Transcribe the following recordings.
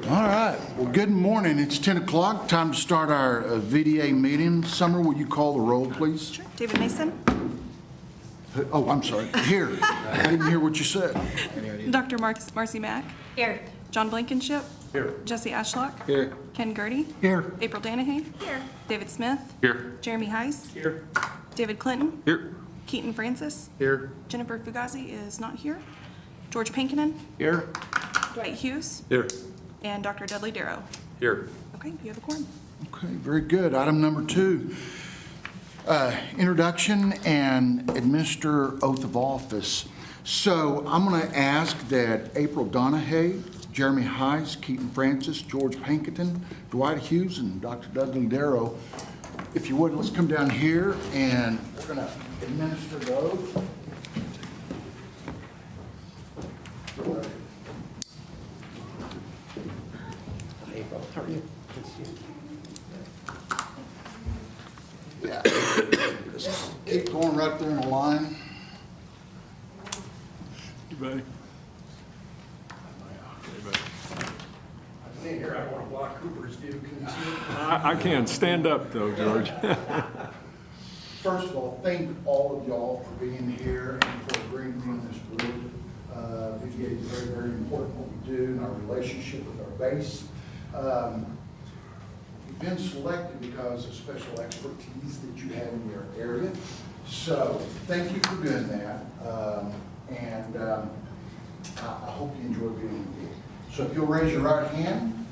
All right. Well, good morning. It's 10 o'clock. Time to start our VDA meeting. Summer, will you call the roll, please? Sure. David Mason. Oh, I'm sorry. Here. I didn't hear what you said. Dr. Marcy Mack. Here. John Blankenship. Here. Jesse Ashlock. Here. Ken Gertie. Here. April Danahay. Here. David Smith. Here. Jeremy Heiss. Here. David Clinton. Here. Keaton Francis. Here. Jennifer Fugazi is not here. George Pinkinen. Here. Dwight Hughes. Here. And Dr. Dudley Darrow. Here. Okay, you have a quorum. Okay, very good. Item number 2, introduction and administer oath of office. So I'm going to ask that April Donahue, Jeremy Heiss, Keaton Francis, George Pinkington, Dwight Hughes, and Dr. Dudley Darrow, if you would, let's come down here and we're going to administer the oath. April, how are you? Good to see you. Keep going right there in a line. You buddy? Stand here, I don't want to block Cooper's view. Can you see it? I can. Stand up, though, George. First of all, thank all of y'all for being here and for agreeing to be on this board. VDA is very, very important what we do in our relationship with our base. You've been selected because of special expertise that you have in your area. So thank you for doing that. I hope you enjoy being here. So if you'll raise your right hand.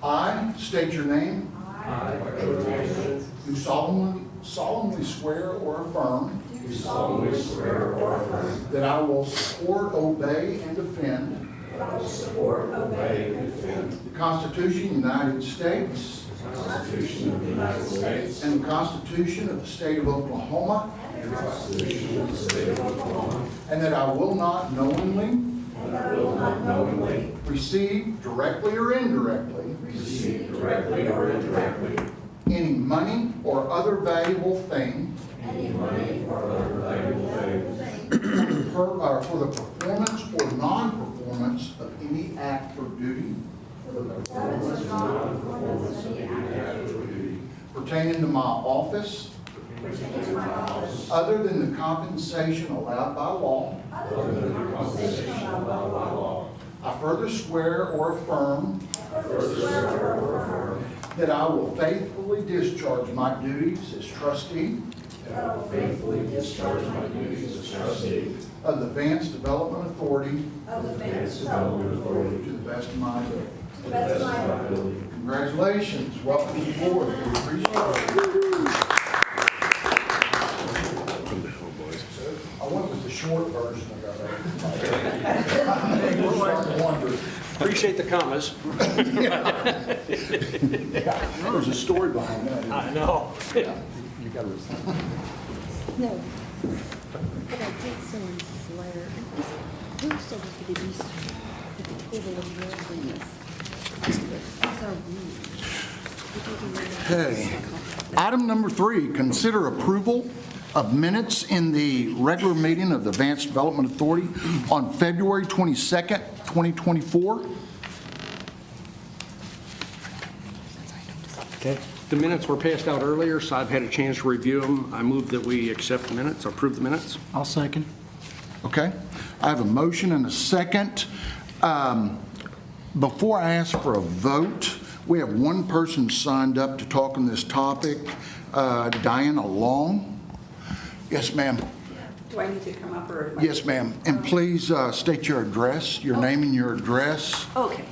I state your name. I, Do solemnly swear or affirm do solemnly swear or affirm that I will support, obey, and defend that I will support, obey, and defend the Constitution of the United States the Constitution of the United States and the Constitution of the State of Oklahoma, and the Constitution of the State of Oklahoma, and that I will not knowingly and I will not knowingly receive, directly or indirectly, receive directly or indirectly any money or other valuable thing any money or other valuable thing for the performance or non-performance of any act or duty pertaining to my office other than the compensation allowed by law. I further swear or affirm that I will faithfully discharge my duties as trustee faithfully discharge my duties as trustee of the Vance Development Authority of the Vance Development Authority to the best of my ability. to the best of my ability. Congratulations, welcome to the board. We appreciate it. I went with the short version of that. Appreciate the commas. There's a story behind that. I know. You got to respond. No. But I did so in Slayer. We're so lucky to be at the table of worldliness. That's our rule. Okay. Item number 3, consider approval of minutes in the regular meeting of the Vance Development Authority on February 22nd, 2024. Okay. The minutes were passed out earlier, so I've had a chance to review them. I move that we accept the minutes, approve the minutes. I'll second. Okay, I have a motion and a second. Before I ask for a vote, we have one person signed up to talk on this topic, Diana Long. Yes, ma'am. Do I need to come up or? Yes, ma'am. And please state your address, your name and your address. Okay.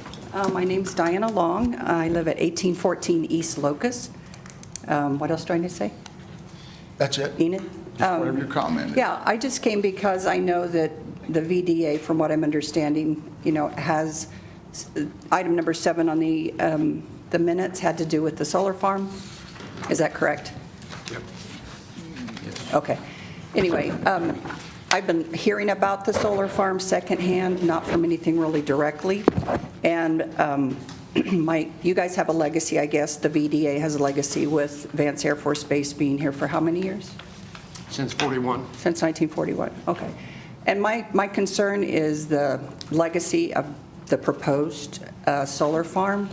My name's Diana Long. I live at 1814 East Locust. What else do I need to say? That's it. Enid? Just whatever your comment is. Yeah, I just came because I know that the VDA, from what I'm understanding, has item number 7 on the minutes had to do with the solar farm. Is that correct? Yep. Okay. Anyway, I've been hearing about the solar farm secondhand, not from anything really directly. And you guys have a legacy, I guess. The VDA has a legacy with Vance Air Force Base being here for how many years? Since 41. Since 1941, okay. And my concern is the legacy of the proposed solar farm,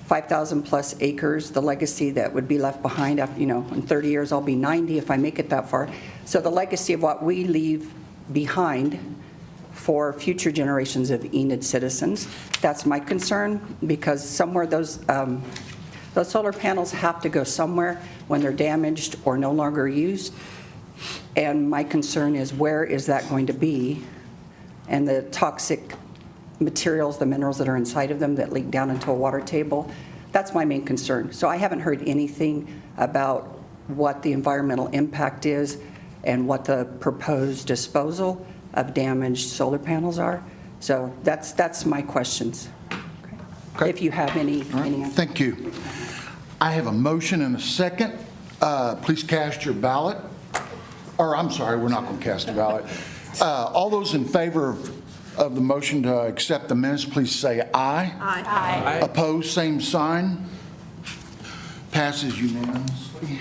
5,000 plus acres, the legacy that would be left behind after, in 30 years, I'll be 90 if I make it that far. So the legacy of what we leave behind for future generations of Enid citizens, that's my concern, because somewhere those solar panels have to go somewhere when they're damaged or no longer used. And my concern is, where is that going to be? And the toxic materials, the minerals that are inside of them that leak down into a water table, that's my main concern. So I haven't heard anything about what the environmental impact is and what the proposed disposal of damaged solar panels are. So that's my questions. Okay. If you have any All right, answers. thank you. I have a motion and a second. Please cast your ballot. Or, I'm sorry, we're not going to cast a ballot. All those in favor of the motion to accept the minutes, please say aye. Aye. Opposed, same sign. Passes unanimously.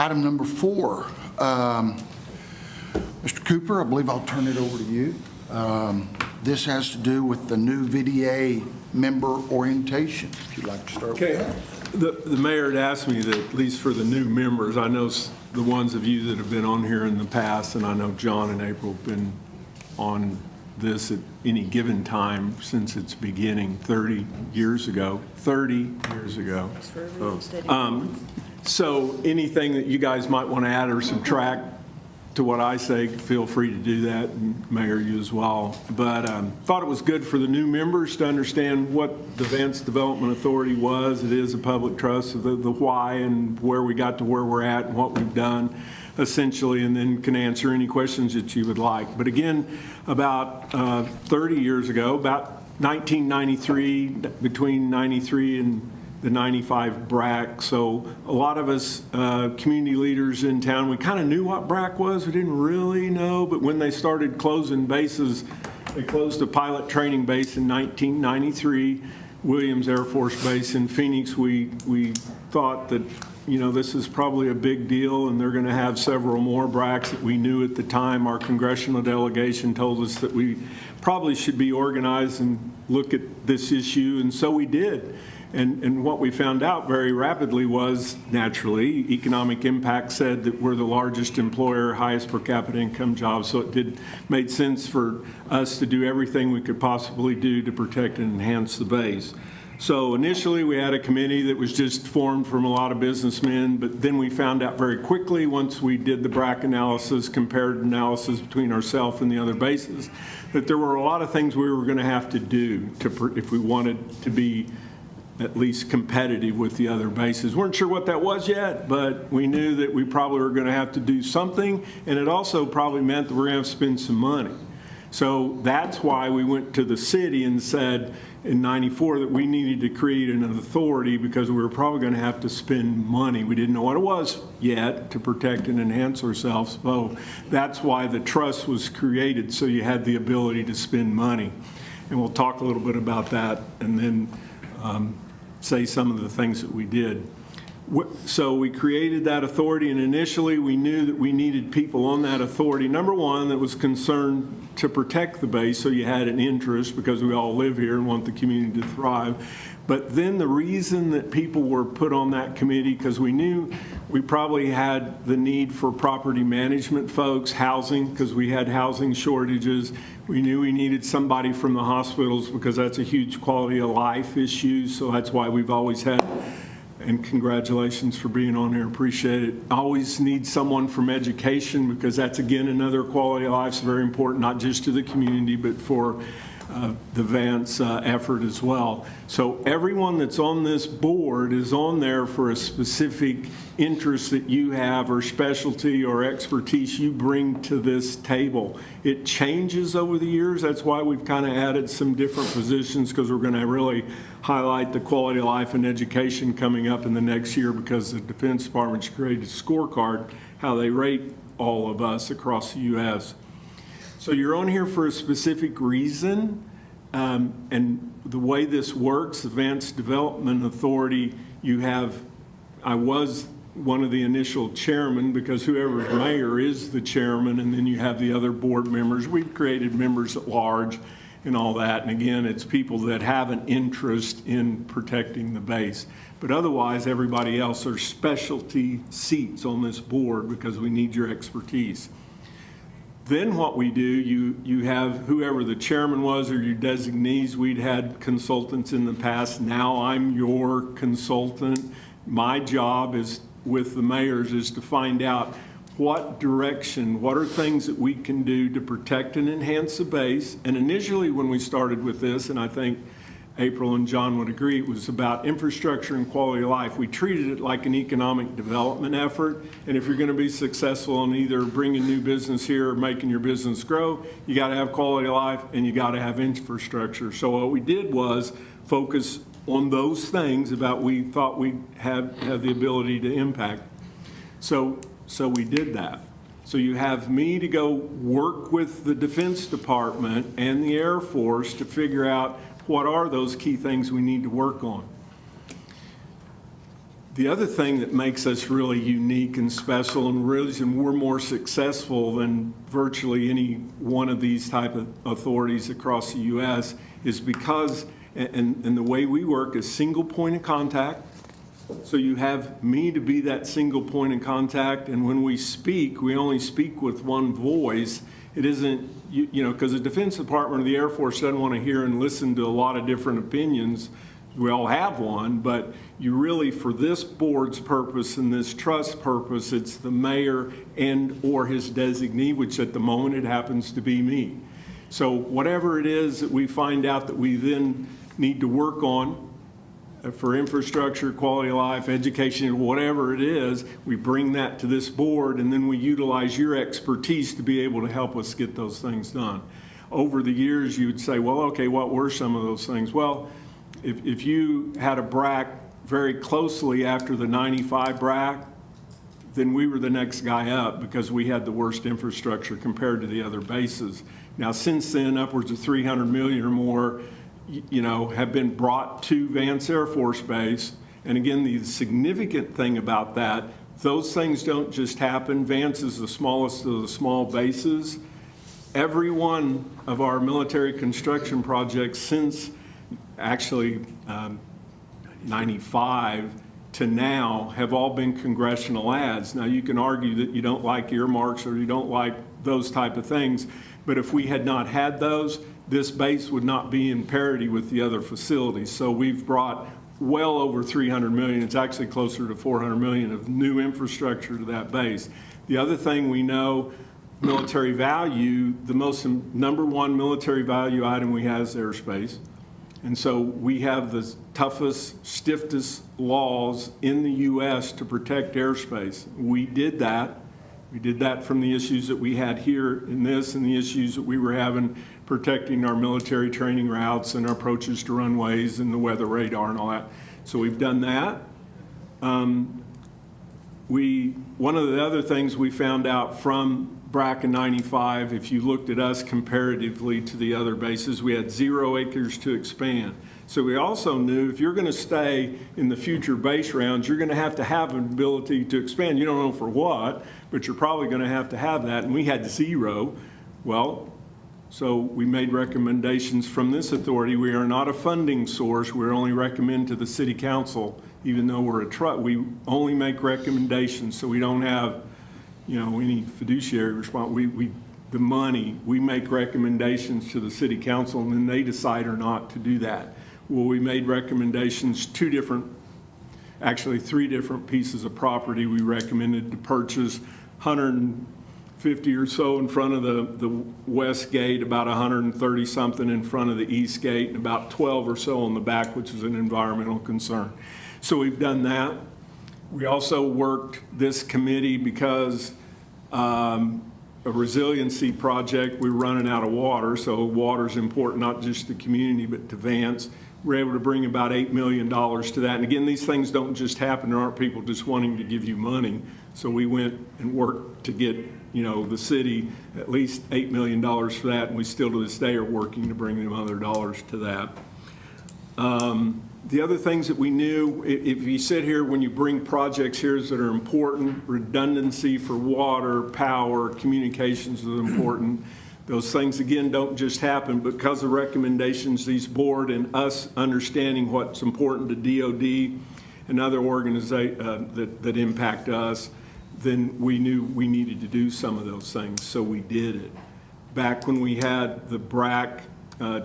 Item number 4, Mr. Cooper, I believe I'll turn it over to you. This has to do with the new VDA member orientation, if you'd like to start with Okay, that. the mayor had asked me that, at least for the new members, I know the ones of you that have been on here in the past, and I know John and April have been on this at any given time since its beginning 30 years ago. 30 years ago. So anything that you guys might want to add or subtract to what I say, feel free to do that, and Mayor, you as well. But thought it was good for the new members to understand what the Vance Development Authority was. It is a public trust, so the why and where we got to where we're at and what we've done, essentially, and then can answer any questions that you would like. But again, about 30 years ago, about 1993, between 93 and the 95 BRAC. So a lot of us community leaders in town, we kind of knew what BRAC was. We didn't really know, but when they started closing bases, they closed a pilot training base in 1993, Williams Air Force Base in Phoenix. We thought that, you know, this is probably a big deal, and they're going to have several more BRACs that we knew at the time. Our congressional delegation told us that we probably should be organized and look at this issue, and so we did. And what we found out very rapidly was, naturally, economic impact said that we're the largest employer, highest per capita income jobs, so it made sense for us to do everything we could possibly do to protect and enhance the base. So initially, we had a committee that was just formed from a lot of businessmen, but then we found out very quickly, once we did the BRAC analysis, comparative analysis between ourselves and the other bases, that there were a lot of things we were going to have to do if we wanted to be at least competitive with the other bases. Weren't sure what that was yet, but we knew that we probably were going to have to do something, and it also probably meant that we're going to have to spend some money. So that's why we went to the city and said in '94 that we needed to create an authority, because we were probably going to have to spend money. We didn't know what it was yet to protect and enhance ourselves. So that's why the trust was created, so you had the ability to spend money. And we'll talk a little bit about that, and then say some of the things that we did. So we created that authority, and initially we knew that we needed people on that authority. Number one, that was concerned to protect the base, so you had an interest because we all live here and want the community to thrive. But then the reason that people were put on that committee, because we knew we probably had the need for property management folks, housing, because we had housing shortages. We knew we needed somebody from the hospitals because that's a huge quality of life issue. So that's why we've always had, and congratulations for being on here, appreciate it. Always need someone from education, because that's, again, another quality of life. It's very important, not just to the community, but for the Vance effort as well. So everyone that's on this board is on there for a specific interest that you have, or specialty or expertise you bring to this table. It changes over the years. That's why we've kind of added some different positions, because we're going to really highlight the quality of life and education coming up in the next year, because the Defense Department's created a scorecard, how they rate all of us across the U.S. So you're on here for a specific reason, and the way this works, the Vance Development Authority, I was one of the initial chairmen, because whoever's mayor is the chairman, and then you have the other board members. We've created members at large and all that, and again, it's people that have an interest in protecting the base. But otherwise, everybody else are specialty seats on this board, because we need your expertise. Then what we do, you have whoever the chairman was or your designees. We'd had consultants in the past. Now I'm your consultant. My job is with the mayors is to find out what direction, what are things that we can do to protect and enhance the base. And initially when we started with this, and I think April and John would agree, it was about infrastructure and quality of life. We treated it like an economic development effort, and if you're going to be successful in either bringing new business here or making your business grow, you got to have quality of life and you got to have infrastructure. So what we did was focus on those things about we thought we have the ability to impact. So we did that. So you have me to go work with the Defense Department and the Air Force to figure out what are those key things we need to work on. The other thing that makes us really unique and special and reason we're more successful than virtually any one of these type of authorities across the U.S. is because, and the way we work is single point of contact. So you have me to be that single point of contact, and when we speak, we only speak with one voice. It isn't, you know, because the Defense Department or the Air Force doesn't want to hear and listen to a lot of different opinions. We all have one, but you really, for this board's purpose and this trust purpose, it's the mayor and or his designee, which at the moment it happens to be me. So whatever it is that we find out that we then need to work on for infrastructure, quality of life, education, whatever it is, we bring that to this board, and then we utilize your expertise to be able to help us get those things done. Over the years, you would say, well, okay, what were some of those things? Well, if you had a BRAC very closely after the 95 BRAC, then we were the next guy up because we had the worst infrastructure compared to the other bases. Now, since then, upwards of 300 million or more, you know, have been brought to Vance Air Force Base. And again, the significant thing about that, those things don't just happen. Vance is the smallest of the small bases. Every one of our military construction projects since actually 95 to now have all been congressional ads. Now, you can argue that you don't like earmarks or you don't like those type of things, but if we had not had those, this base would not be in parity with the other facilities. So we've brought well over 300 million, it's actually closer to 400 million of new infrastructure to that base. The other thing we know, military value, the most number one military value item we have is airspace. And so we have the toughest, stiffest laws in the U.S. to protect airspace. We did that. We did that from the issues that we had here in this and the issues that we were having protecting our military training routes and our approaches to runways and the weather radar and all that. So we've done that. One of the other things we found out from BRAC in 95, if you looked at us comparatively to the other bases, we had 0 acres to expand. So we also knew if you're going to stay in the future base rounds, you're going to have an ability to expand. You don't know for what, but you're probably going to have that. And we had 0. Well, so we made recommendations from this authority. We are not a funding source. We're only recommend to the city council, even though we're a trust. We only make recommendations, so we don't have, you know, any fiduciary response. The money, we make recommendations to the city council, and then they decide or not to do that. Well, we made recommendations, 3 different pieces of property we recommended to purchase, 150 or so in front of the west gate, about 130 something in front of the east gate, and about 12 or so on the back, which is an environmental concern. So we've done that. We also worked this committee because a resiliency project, we're running out of water, so water's important, not just to the community, but to Vance. We're able to bring about $8 million to that. And again, these things don't just happen. There aren't people just wanting to give you money. So we went and worked to get, you know, the city at least $8 million for that, and we still to this day are working to bring them other dollars to that. The other things that we knew, if you sit here, when you bring projects here that are important, redundancy for water, power, communications is important. Those things, again, don't just happen because of recommendations, these board and us understanding what's important to DOD and other organizations that impact us, then we knew we needed to do some of those things, so we did it. Back when we had the BRAC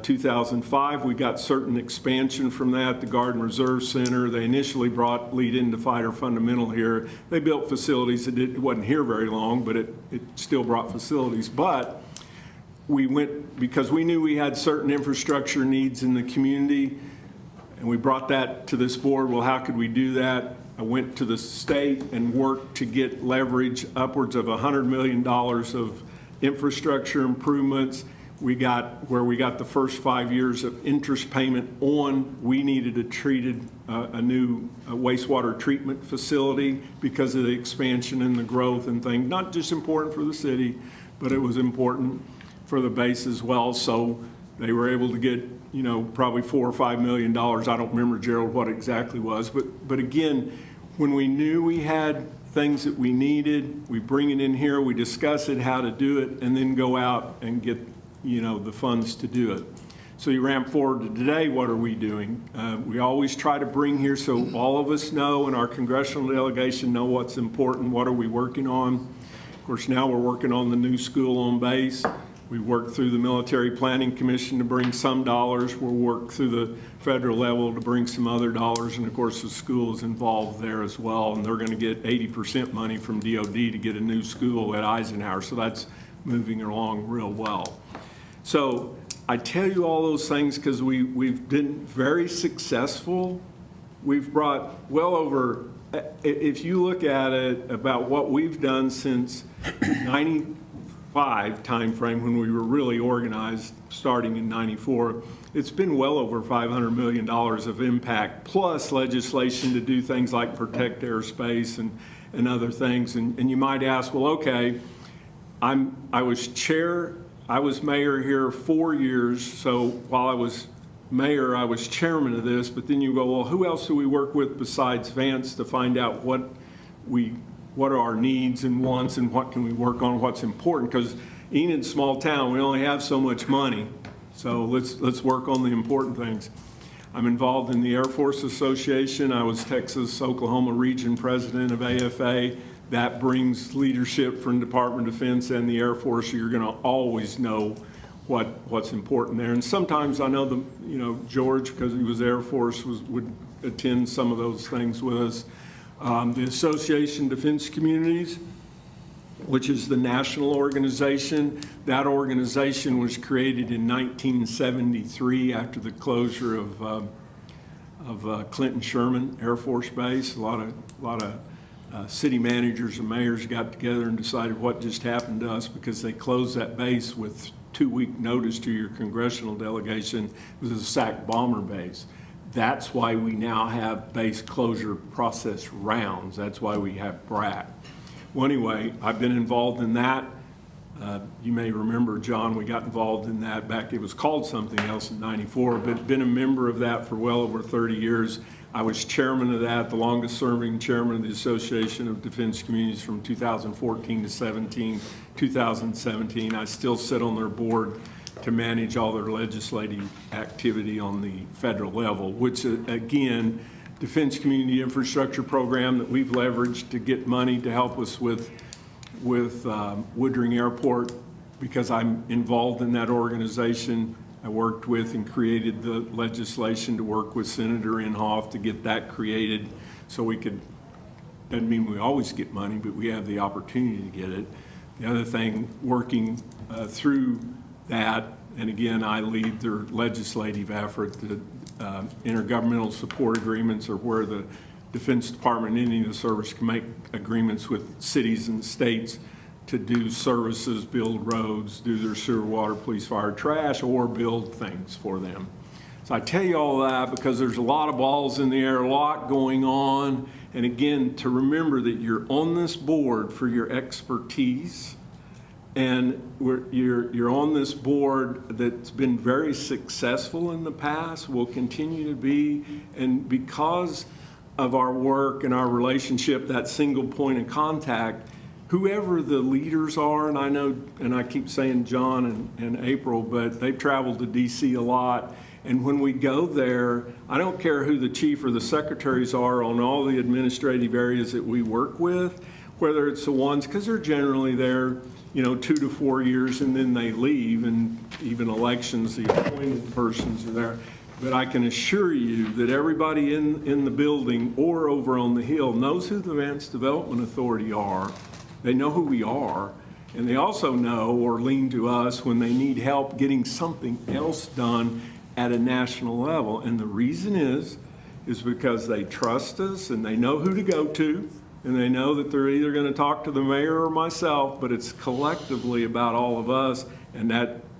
2005, we got certain expansion from that, the Guard and Reserve Center. They initially brought lead into fighter fundamental here. They built facilities. It wasn't here very long, but it still brought facilities. But we went, because we knew we had certain infrastructure needs in the community, and we brought that to this board. Well, how could we do that? I went to the state and worked to get leverage upwards of $100 million of infrastructure improvements. We got the first 5 years of interest payment on. We needed a new wastewater treatment facility because of the expansion and the growth and things. Not just important for the city, but it was important for the base as well. So they were able to get, you know, probably $4 or $5 million. I don't remember, Gerald, what exactly was. But again, when we knew we had things that we needed, we bring it in here, we discuss it, how to do it, and then go out and get, the funds to do it. So you ramp forward to today, what are we doing? We always try to bring here so all of us know and our congressional delegation know what's important, what are we working on. Of course, now we're working on the new school on base. We worked through the Military Planning Commission to bring some dollars. We'll work through the federal level to bring some other dollars. And of course, the school is involved there as well. And they're going to get 80% money from DOD to get a new school at Eisenhower. So that's moving along real well. So I tell you all those things because we've been very successful. We've brought well over, if you look at it, about what we've done since 95 timeframe when we were really organized, starting in 94, it's been well over $500 million of impact, plus legislation to do things like protect airspace and other things. And you might ask, well, okay, I was mayor here 4 years, so while I was mayor, I was chairman of this, but then you go, well, who else do we work with besides Vance to find out what are our needs and wants and what can we work on, what's important? Because Enid's small town, we only have so much money, so let's work on the important things. I'm involved in the Air Force Association. I was Texas-Oklahoma region president of AFA. That brings leadership from the Department of Defense and the Air Force, so you're going to always know what's important there. And sometimes I know George, because he was Air Force, would attend some of those things with us. The Association Defense Communities, which is the national organization. That organization was created in 1973 after the closure of Clinton Sherman Air Force Base. A lot of city managers and mayors got together and decided what just happened to us because they closed that base with 2-week notice to your congressional delegation. It was a SAC bomber base. That's why we now have base closure process rounds. That's why we have BRAC. Well, anyway, I've been involved in that. You may remember, John, we got involved in that back, it was called something else in 94, but been a member of that for well over 30 years. I was chairman of that, the longest serving chairman of the Association of Defense Communities from 2014 to 2017. I still sit on their board to manage all their legislative activity on the federal level, which again, Defense Community Infrastructure Program that we've leveraged to get money to help us with Woodring Airport, because I'm involved in that organization. I worked with and created the legislation to work with Senator Inhofe to get that created so we could, doesn't mean we always get money, but we have the opportunity to get it. The other thing, working through that, and again, I lead their legislative effort. The intergovernmental support agreements are where the Defense Department and any of the service can make agreements with cities and states to do services, build roads, do their sewer, water, police, fire, trash, or build things for them. So I tell you all that because there's a lot of balls in the air, a lot going on. And again, to remember that you're on this board for your expertise, and you're on this board that's been very successful in the past, will continue to be, and because of our work and our relationship, that single point of contact, whoever the leaders are, and I know, and I keep saying John and April, but they've traveled to DC a lot, and when we go there, I don't care who the chief or the secretaries are on all the administrative areas that we work with, whether it's the ones, because they're generally there 2 to 4 years and then they leave, and even elections, the appointed persons are there. But I can assure you that everybody in the building or over on the Hill knows who the Vance Development Authority are. They know who we are, and they also know or lean to us when they need help getting something else done at a national level. And the reason is because they trust us and they know who to go to, and they know that they're either going to talk to the mayor or myself, but it's collectively about all of us, and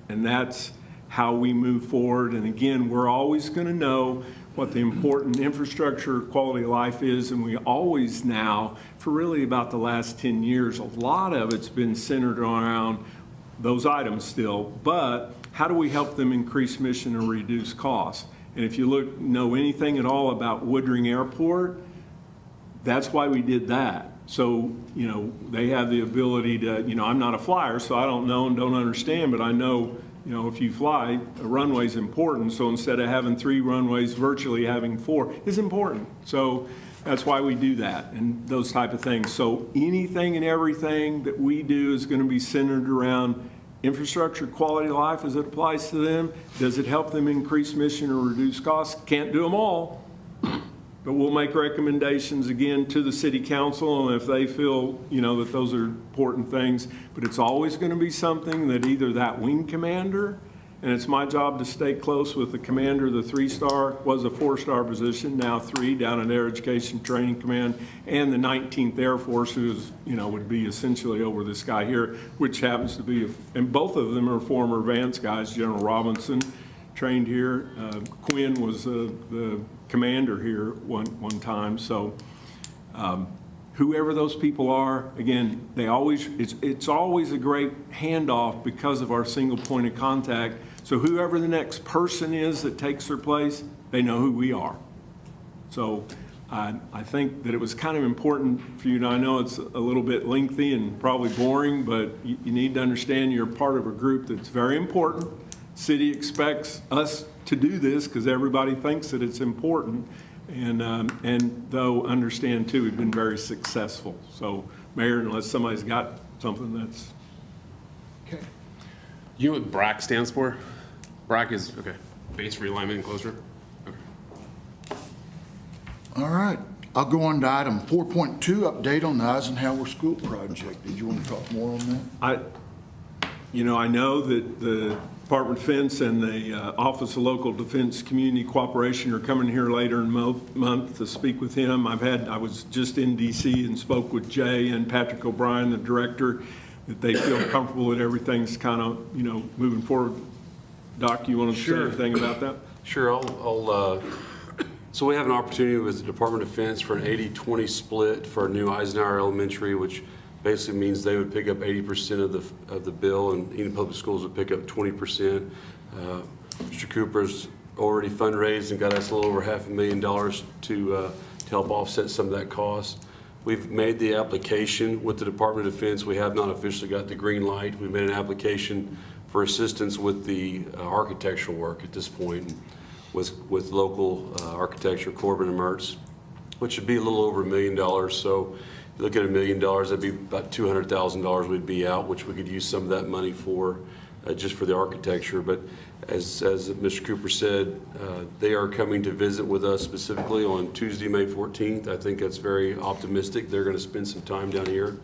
that's how we move forward. And again, we're always going to know what the important infrastructure quality of life is, and we always now, for really about the last 10 years, a lot of it's been centered around those items still, but how do we help them increase mission and reduce costs? And if you know anything at all about Woodring Airport, That's why we did that. So, you know, they have the ability to, you know, I'm not a flyer, so I don't know and don't understand, but I know, you know, if you fly, a runway's important. So instead of having 3 runways, virtually having 4 is important. So that's why we do that and those type of things. So anything and everything that we do is going to be centered around infrastructure, quality of life as it applies to them. Does it help them increase mission or reduce costs? Can't do them all. But we'll make recommendations again to the city council, and if they feel, you know, that those are important things. But it's always going to be something that either that wing commander, and it's my job to stay close with the commander, the 3-star, was a 4-star position, now 3 down at Air Education Training Command, and the 19th Air Force, who is, you know, would be essentially over this guy here, which happens to be, and both of them are former Vance guys. General Robinson trained here. Quinn was the commander here one time. So whoever those people are, again, they always, it's always a great handoff because of our single point of contact. So whoever the next person is that takes their place, they know who we are. So I think that it was kind of important for you, and I know it's a little bit lengthy and probably boring, but you need to understand you're part of a group that's very important. City expects us to do this because everybody thinks that it's important, and though understand too, we've been very successful. So, Mayor, unless somebody's got something that's Okay. You know what BRAC stands for? BRAC is, okay, Base Realignment Enclosure. Okay. All right. I'll go on to item 4.2, update on the Eisenhower School project. Did you want to talk more on that? I know that the Department of Defense and the Office of Local Defense Community Cooperation are coming here later in the month to speak with him. I was just in DC and spoke with Jay and Patrick O'Brien, the director, that they feel comfortable that everything's kind of, you know, moving forward. Doc, you want to say anything about that? Sure, so we have an opportunity with the Department of Defense for an 80-20 split for a new Eisenhower Elementary, which basically means they would pick up 80% of the bill, and Eden Public Schools would pick up 20%. Mr. Cooper's already fundraised and got us a little over $500,000 to help offset some of that cost. We've made the application with the Department of Defense. We have not officially got the green light. We made an application for assistance with the architectural work at this point with local architecture, Corbin and Mertz, which would be a little over $1 million. So you look at $1 million, that'd be about $200,000 we'd be out, which we could use some of that money for, just for the architecture. But as Mr. Cooper said, they are coming to visit with us specifically on Tuesday, May 14th. I think that's very optimistic. They're going to spend some time down here.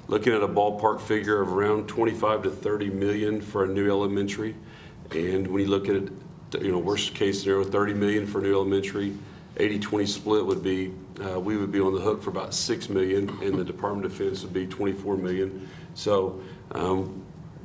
Looking at a ballpark figure of around 25 to 30 million for a new elementary. And when you look at it, you know, worst case scenario, 30 million for a new elementary, 80-20 split would be, we would be on the hook for about 6 million, and the Department of Defense would be 24 million. So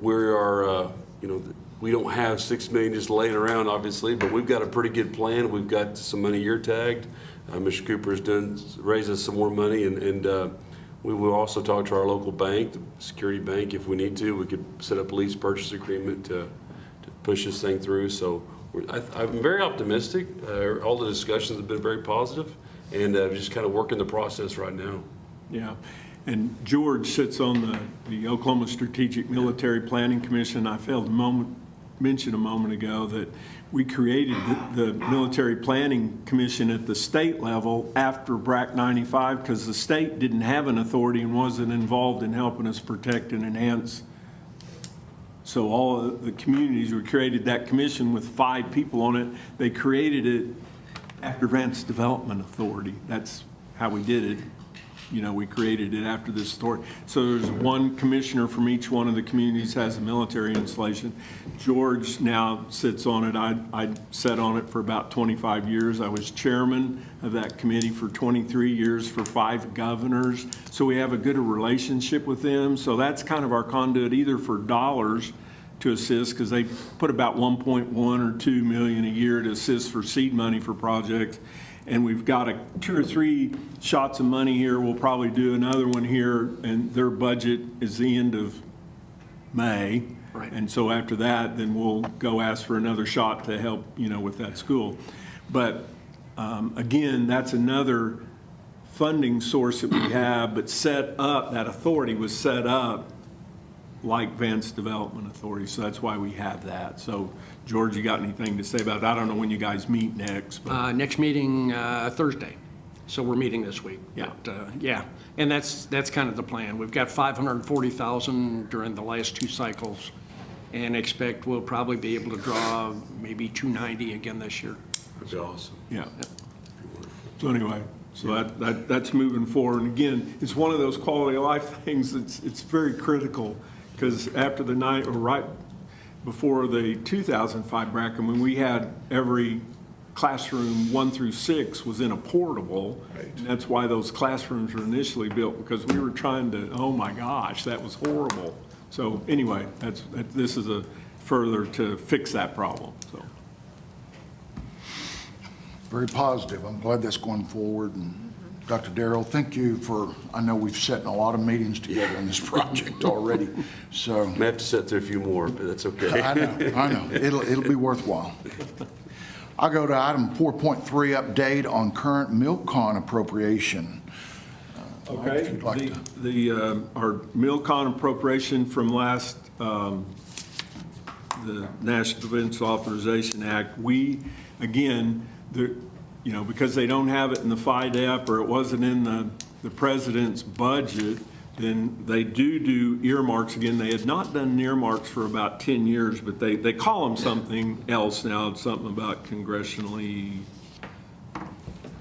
we are, you know, we don't have 6 million just laying around, obviously, but we've got a pretty good plan. We've got some money year tagged. Mr. Cooper has raised us some more money, and we will also talk to our local bank, the Security Bank, if we need to. We could set up a lease purchase agreement to push this thing through. So I'm very optimistic. All the discussions have been very positive, and just kind of working the process right now. Yeah. And George sits on the Oklahoma Strategic Military Planning Commission. I failed to mention a moment ago that we created the Military Planning Commission at the state level after BRAC 95 because the state didn't have an authority and wasn't involved in helping us protect and enhance. So all of the communities, we created that commission with 5 people on it. They created it after Vance Development Authority. That's how we did it. You know, we created it after this story. So there's one commissioner from each one of the communities has a military installation. George now sits on it. I sat on it for about 25 years. I was chairman of that committee for 23 years for 5 governors. So we have a good relationship with them. So that's kind of our conduit, either for dollars to assist, because they put about 1.1 or 2 million a year to assist for seed money for projects. And we've got 2 or 3 shots of money here. We'll probably do another one here, and their budget is the end of May. Right. And so after that, then we'll go ask for another shot to help, you know, with that school. But again, that's another funding source that we have, but set up, that authority was set up like Vance Development Authority, so that's why we have that. So, George, you got anything to say about that? I don't know when you guys meet next, but. Next meeting, Thursday, so we're meeting this week. Yeah. But, yeah, and that's kind of the plan. We've got 540,000 during the last 2 cycles, and expect we'll probably be able to draw maybe 290 again this year. That'd be awesome. Yeah. So anyway, so that's moving forward. And again, it's one of those quality of life things it's very critical, because after the night, or right before the 2005 bracket, when we had every classroom 1 through 6 was in a portable. Right. And that's why those classrooms were initially built, because we were trying to, oh my gosh, that was horrible. So anyway, this is a further to fix that problem, so. Very positive. I'm glad that's going forward. And Dr. Darrell, thank you for, I know we've sat in a lot of meetings together on this project already, so. May have to sit through a few more, but that's okay. I know. It'll be worthwhile. I'll go to item 4.3, update on current MilCon appropriation. Mike, if Okay, you'd like to. our MilCon appropriation from last, the National Defense Authorization Act, we, again, because they don't have it in the FIDEP, or it wasn't in the president's budget, then they do earmarks again. They had not done earmarks for about 10 years, but they call them something else now. It's something about congressionally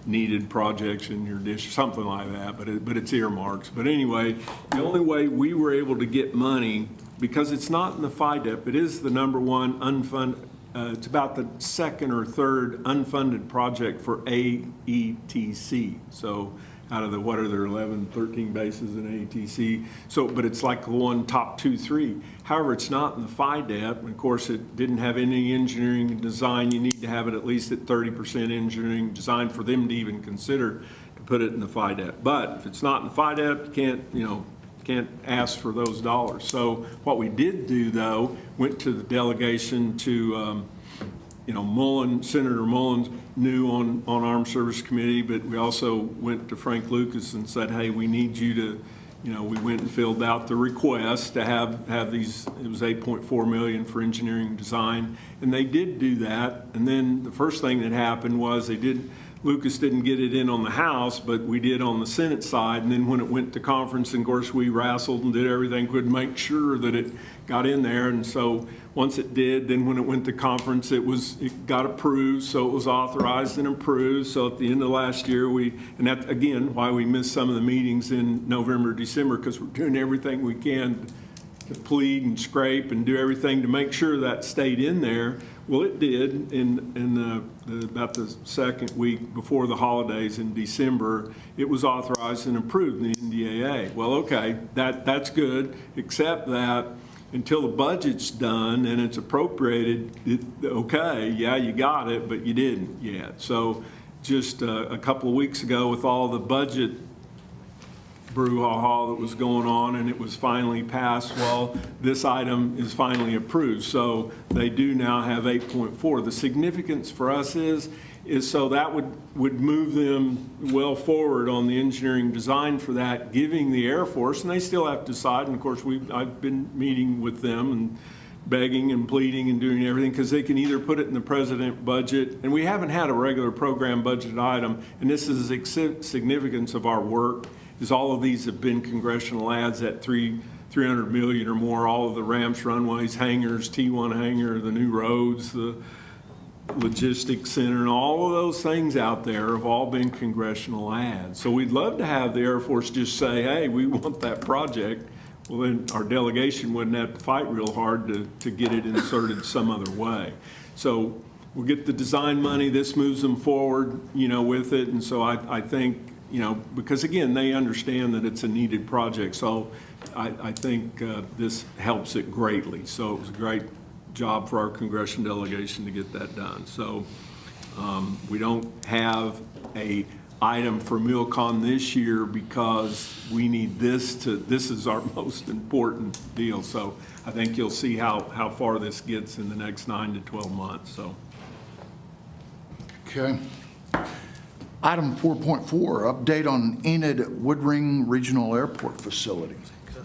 needed projects in your district, something like that, but it's earmarks. But anyway, the only way we were able to get money, because it's not in the FIDEP, it is the number one unfunded, it's about the second or third unfunded project for AETC. So out of the, what are there, 11, 13 bases in AETC? So, but it's like the one top 2, 3. However, it's not in the FIDEP, and of course it didn't have any engineering and design. You need to have it at least at 30% engineering design for them to even consider to put it in the FIDEP. But if it's not in the FIDEP, you can't ask for those dollars. So what we did do, though, went to the delegation to, Senator Mullins new on Armed Service Committee, but we also went to Frank Lucas and said, hey, we need you to, we went and filled out the request to have these, it was $8.4 million for engineering and design, and they did do that. And then the first thing that happened was Lucas didn't get it in on the House, but we did on the Senate side. And then when it went to conference, and of course we wrestled and did everything we could make sure that it got in there. And so once it did, then when it went to conference, it got approved. So it was authorized and approved. So at the end of last year, and that's again why we missed some of the meetings in November, December, because we're doing everything we can to plead and scrape and do everything to make sure that stayed in there. Well, it did in about the second week before the holidays in December. It was authorized and approved in the NDAA. Well, okay, that's good, except that until the budget's done and it's appropriated, okay, yeah, you got it, but you didn't yet. So just a couple of weeks ago, with all the budget brouhaha that was going on, and it was finally passed. Well, this item is finally approved, so they do now have 8.4. The significance for us is so that would move them well forward on the engineering design for that, giving the Air Force, and they still have to decide, and of course I've been meeting with them and begging and pleading and doing everything, because they can either put it in the president budget, and we haven't had a regular program budget item, and this is the significance of our work, is all of these have been congressional ads at $300 million or more, all of the ramps, runways, hangars, T1 hangar, the new roads, the logistics center, and all of those things out there have all been congressional ads. So we'd love to have the Air Force just say, hey, we want that project. Well, then our delegation wouldn't have to fight real hard to get it inserted some other way. So we'll get the design money. This moves them forward, with it. And so I think, because again, they understand that it's a needed project. So I think this helps it greatly. So it was a great job for our congressional delegation to get that done. So we don't have a item for MilCon this year because we need this is our most important deal. So I think you'll see how far this gets in the next 9 to 12 months. So. Okay. Item 4.4, update on Enid Woodring Regional Airport Facility.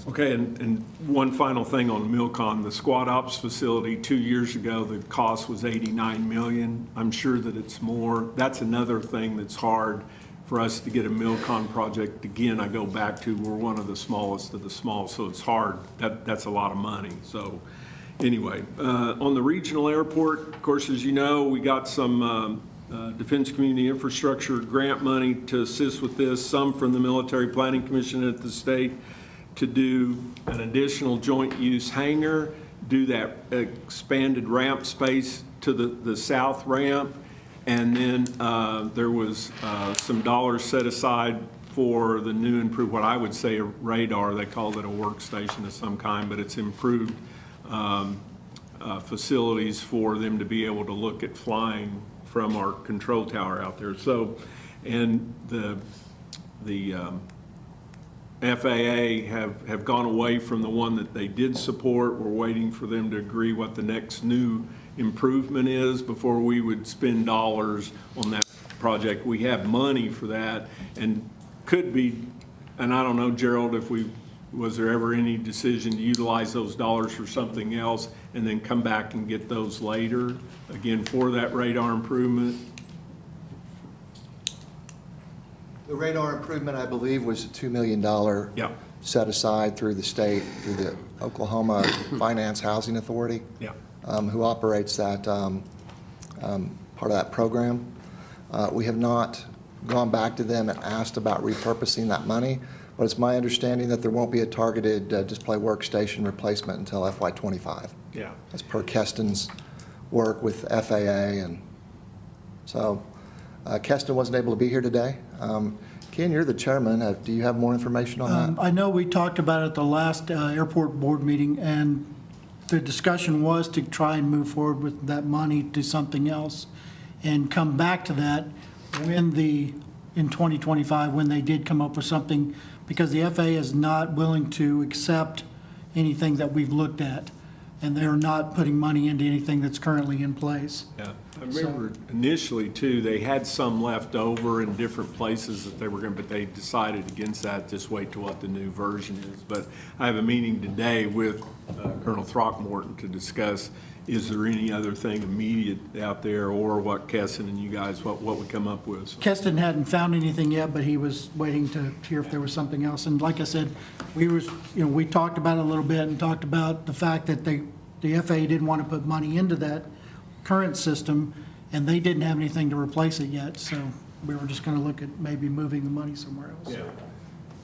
Okay, and one final thing on Milcon, the squad ops facility, 2 years ago, the cost was 89 million. I'm sure that it's more. That's another thing that's hard for us to get a Milcon project. Again, I go back to, we're one of the smallest of the small, so it's hard. That's a lot of money. So anyway, on the regional airport, of course, as you know, we got some Defense Community Infrastructure grant money to assist with this, some from the Military Planning Commission at the state, to do an additional joint use hangar, do that expanded ramp space to the south ramp, and then there was some dollars set aside for the new improved, what I would say a radar, they called it a workstation of some kind, but it's improved facilities for them to be able to look at flying from our control tower out there. So, and the FAA have gone away from the one that they did support. We're waiting for them to agree what the next new improvement is before we would spend dollars on that project. We have money for that and could be, and I don't know, Gerald, if was there ever any decision to utilize those dollars for something else and then come back and get those later, again, for that radar improvement? The radar improvement, I believe, was a $2 million Yeah. set aside through the state, through the Oklahoma Finance Housing Authority, Yeah. who operates that part of that program. We have not gone back to them and asked about repurposing that money, but it's my understanding that there won't be a targeted display workstation replacement until FY25. Yeah. As per Keston's work with FAA, and so Keston wasn't able to be here today. Ken, you're the chairman. Do you have more information on that? I know we talked about it at the last airport board meeting, and the discussion was to try and move forward with that money to something else and come back to that in 2025, when they did come up with something, because the FAA is not willing to accept anything that we've looked at, and they're not putting money into anything that's currently in place. Yeah, I remember initially too, they had some left over in different places that they were going, but they decided against that, just wait till what the new version is. But I have a meeting today with Colonel Throckmorton to discuss, is there any other thing immediate out there, or what Keston and you guys, what we come up with. So, Keston hadn't found anything yet, but he was waiting to hear if there was something else. And like I said, we talked about it a little bit and talked about the fact that the FAA didn't want to put money into that current system, and they didn't have anything to replace it yet. So we were just going to look at maybe moving the money somewhere else. yeah.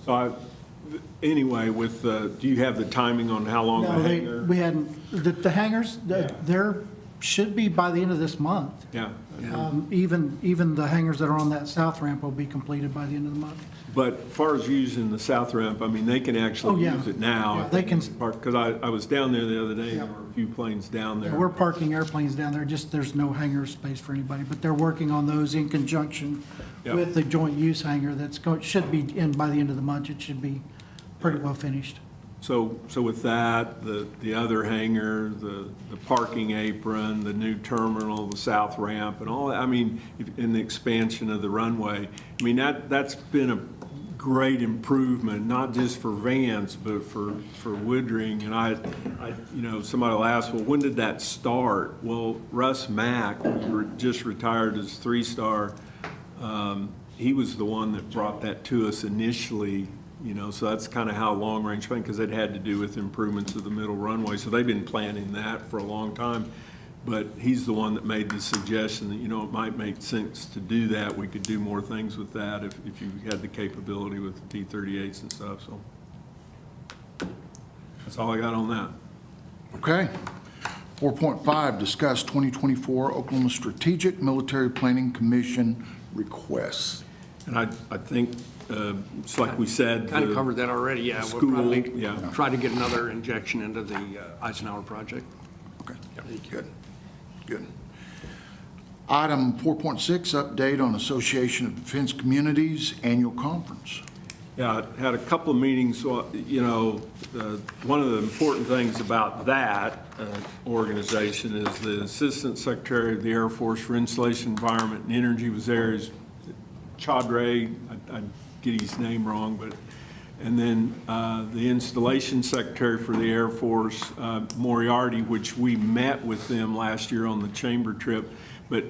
So anyway, with, do you have the timing on how long the No, hangar? we hadn't, the hangars, there should be by the end of this month. Yeah. Even the hangars that are on that south ramp will be completed by the end of the month. But as far as using the south ramp, I mean, they can actually Oh, yeah. use it now. Yeah, they can. Because I was down there the other day, and there were a few planes down there. We're parking airplanes down there, just there's no hangar space for anybody, but they're working on those in conjunction Yeah. with the joint use hangar should be in by the end of the month. It should be pretty well finished. So with that, the other hangar, the parking apron, the new terminal, the south ramp, and all that, I mean, and the expansion of the runway, I mean, that's been a great improvement, not just for Vance, but for Woodring. And I, somebody will ask, well, when did that start? Well, Russ Mack, who just retired as 3-star, he was the one that brought that to us initially. So that's kind of how long-range plan, because it had to do with improvements of the middle runway. So they've been planning that for a long time. But he's the one that made the suggestion that, it might make sense to do that. We could do more things with that if you had the capability with the P-38s and stuff, so. That's all I got on that. Okay. 4.5, discuss 2024 Oklahoma Strategic Military Planning Commission requests. And I think, it's like we said. Kind of covered that already, yeah. We'll School, probably yeah. try to get another injection into the Eisenhower project. Okay, good. Item 4.6, update on Association of Defense Communities Annual Conference. Yeah, I had a couple of meetings. One of the important things about that organization is the Assistant Secretary of the Air Force for Installation, Environment, and Energy was there. As Chaudhry, I get his name wrong, but, and then the installation secretary for the Air Force, Moriarty, which we met with them last year on the chamber trip, but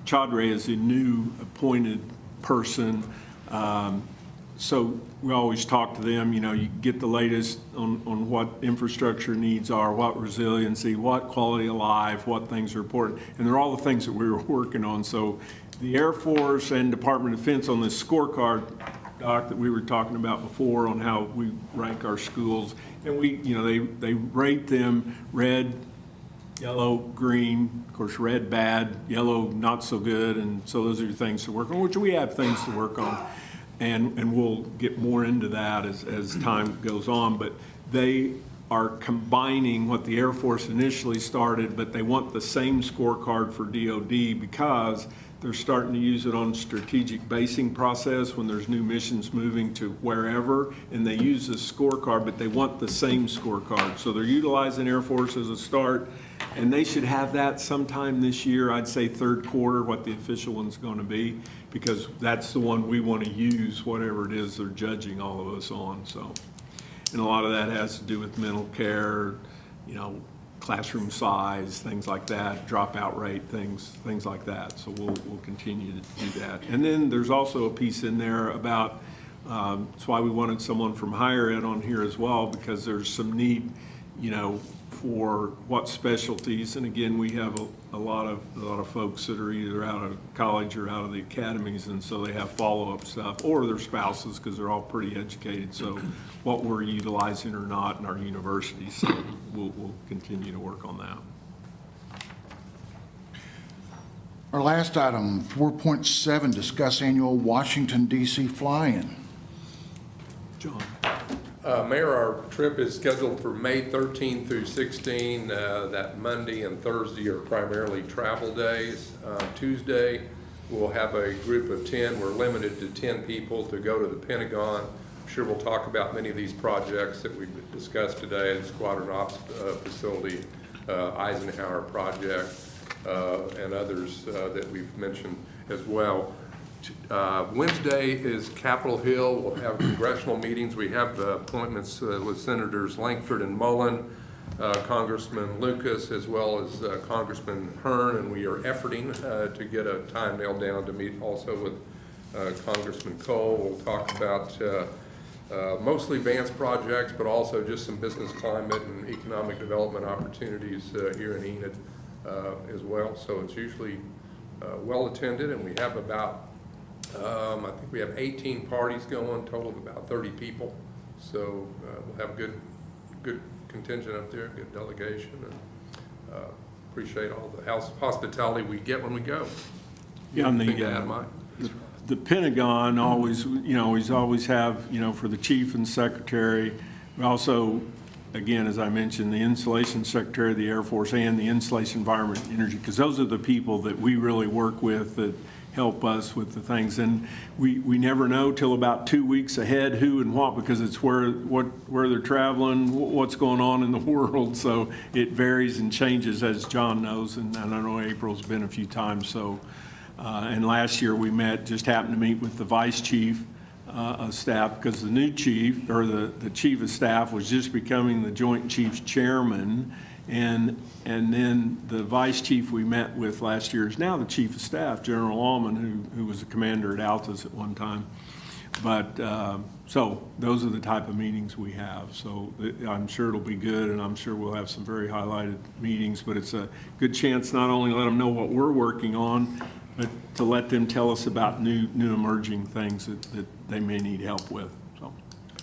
Chaudhry is a new appointed person. So we always talk to them, you get the latest on what infrastructure needs are, what resiliency, what quality of life, what things are important. And they're all the things that we were working on. So the Air Force and Department of Defense on this scorecard, Doc, that we were talking about before on how we rank our schools. And they rate them red, yellow, green, of course, red bad, yellow not so good. And so those are the things to work on, which we have things to work on. And we'll get more into that as time goes on. But they are combining what the Air Force initially started, but they want the same scorecard for DOD because they're starting to use it on strategic basing process when there's new missions moving to wherever, and they use this scorecard, but they want the same scorecard. So they're utilizing Air Force as a start, and they should have that sometime this year, I'd say third quarter, what the official one's going to be, because that's the one we want to use, whatever it is they're judging all of us on. So, and a lot of that has to do with mental care, classroom size, things like that, dropout rate, things like that. So we'll continue to do that. And then there's also a piece in there about, that's why we wanted someone from higher ed on here as well, because there's some need, for what specialties. And again, we have a lot of folks that are either out of college or out of the academies, and so they have follow-up stuff, or their spouses, because they're all pretty educated. So what we're utilizing or not in our universities, so we'll continue to work on that. Our last item, 4.7, discuss annual Washington DC fly-in. John. Mayor, our trip is scheduled for May 13 through 16. That Monday and Thursday are primarily travel days. Tuesday, we'll have a group of 10. We're limited to 10 people to go to the Pentagon. I'm sure we'll talk about many of these projects that we've discussed today, the Squadron Ops Facility, Eisenhower Project, and others that we've mentioned as well. Wednesday is Capitol Hill. We'll have congressional meetings. We have appointments with Senators Lankford and Mullen, Congressman Lucas, as well as Congressman Hearn, and we are efforting to get a time nailed down to meet also with Congressman Cole. We'll talk about mostly Vance projects, but also just some business climate and economic development opportunities here in Enid as well. So it's usually well attended, and we have about I think we have 18 parties going, total of about 30 people. So we'll have a good contingent up there, good delegation, and appreciate all the hospitality we get when we go. Yeah, on Anything to add, Mike? the Pentagon always, we always have, for the chief and secretary. We also, again, as I mentioned, the installation secretary of the Air Force and the installation environment and energy, because those are the people that we really work with that help us with the things. And we never know till about 2 weeks ahead who and what, because it's where they're traveling, what's going on in the world. So it varies and changes, as John knows, and I know April's been a few times. So, and last year we just happened to meet with the vice chief of staff, because the new chief, or the chief of staff, was just becoming the Joint Chiefs chairman. And then the vice chief we met with last year is now the chief of staff, General Allman, who was a commander at Altus at one time. But so those are the type of meetings we have. So I'm sure it'll be good, and I'm sure we'll have some very highlighted meetings. But it's a good chance not only to let them know what we're working on, but to let them tell us about new emerging things that they may need help with. So.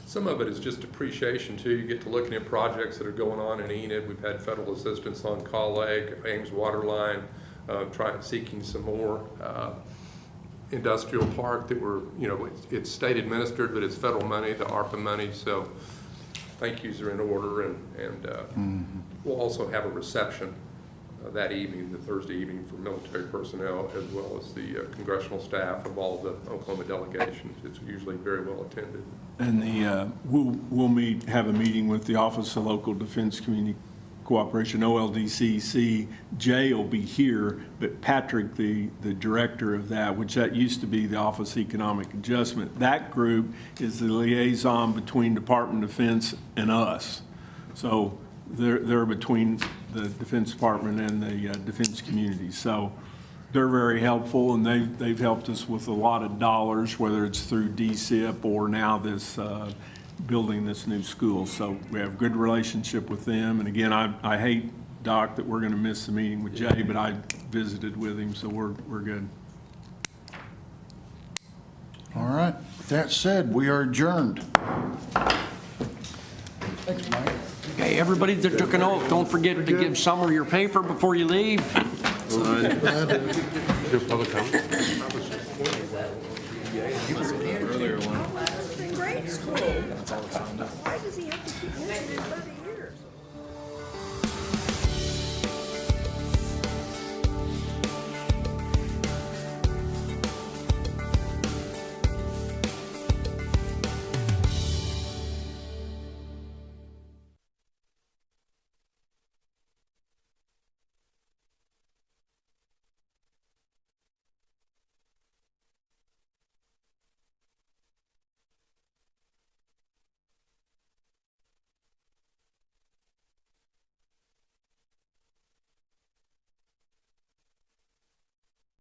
Some of it is just appreciation too. You get to looking at projects that are going on in Enid. We've had federal assistance on Call Lake, Ames Waterline, seeking some more industrial park that we're, it's state administered, but it's federal money, the ARPA money. So thank yous are in order, and we'll also have a reception that evening, the Thursday evening, for military personnel, as well as the congressional staff of all the Oklahoma delegations. It's usually very well attended. And we'll have a meeting with the Office of Local Defense Community Cooperation, OLDCC. Jay will be here, but Patrick, the director of that, which that used to be the Office of Economic Adjustment, that group is the liaison between Department of Defense and us. So they're between the Defense Department and the defense community. So they're very helpful, and they've helped us with a lot of dollars, whether it's through DSIP or now this building this new school. So we have a good relationship with them. And again, I hate, Doc, that we're going to miss the meeting with Jay, but I visited with him, so we're good. All right. With that said, we are adjourned. Thanks, Mike. Okay, everybody that took an oath, don't forget to give Summer your paper before you leave. Public comment?